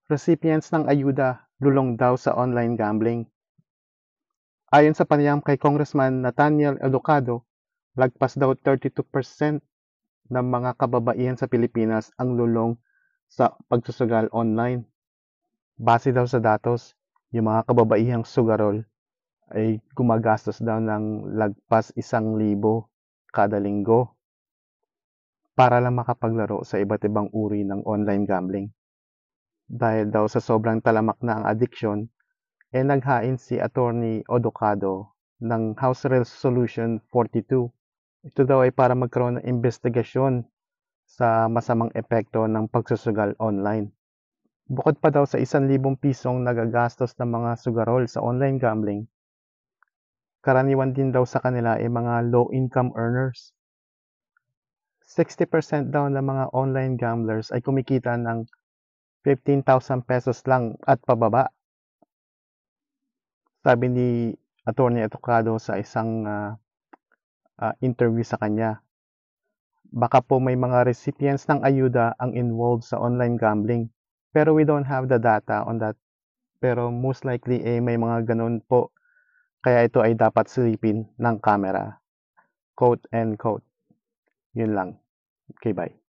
Recipients ng ayuda lulong daw sa online gambling. Ayon sa panayam kay Congressman Nathaniel Educado, lagpas daw 32% ng mga kababaihan sa Pilipinas ang lulong sa pagsusugal online. Base daw sa datos, yung mga kababaihang sugarol ay gumagastos daw ng lagpas 1,000 kada linggo para lang makapaglaro sa iba't ibang uri ng online gambling. Dahil daw sa sobrang talamak na ang addiction, naghain si Attorney Educado ng House Resolution 42. Ito daw ay para magkaroon ng investigasyon sa masamang epekto ng pagsusugal online. Bukod pa daw sa 1,000 pisong nagagastos ng mga sugarol sa online gambling, karaniwan din daw sa kanila ay mga low-income earners. 60% daw ng mga online gamblers ay kumikita ng 15,000 pesos lang at pababa. Sabi ni Attorney Educado sa isang interview sa kanya. Baka po may mga recipients ng ayuda ang involved sa online gambling. Pero we don't have the data on that. Pero most likely may mga ganun po. Kaya ito ay dapat silipin ng camera. Quote and quote. Yun lang. Okay, bye.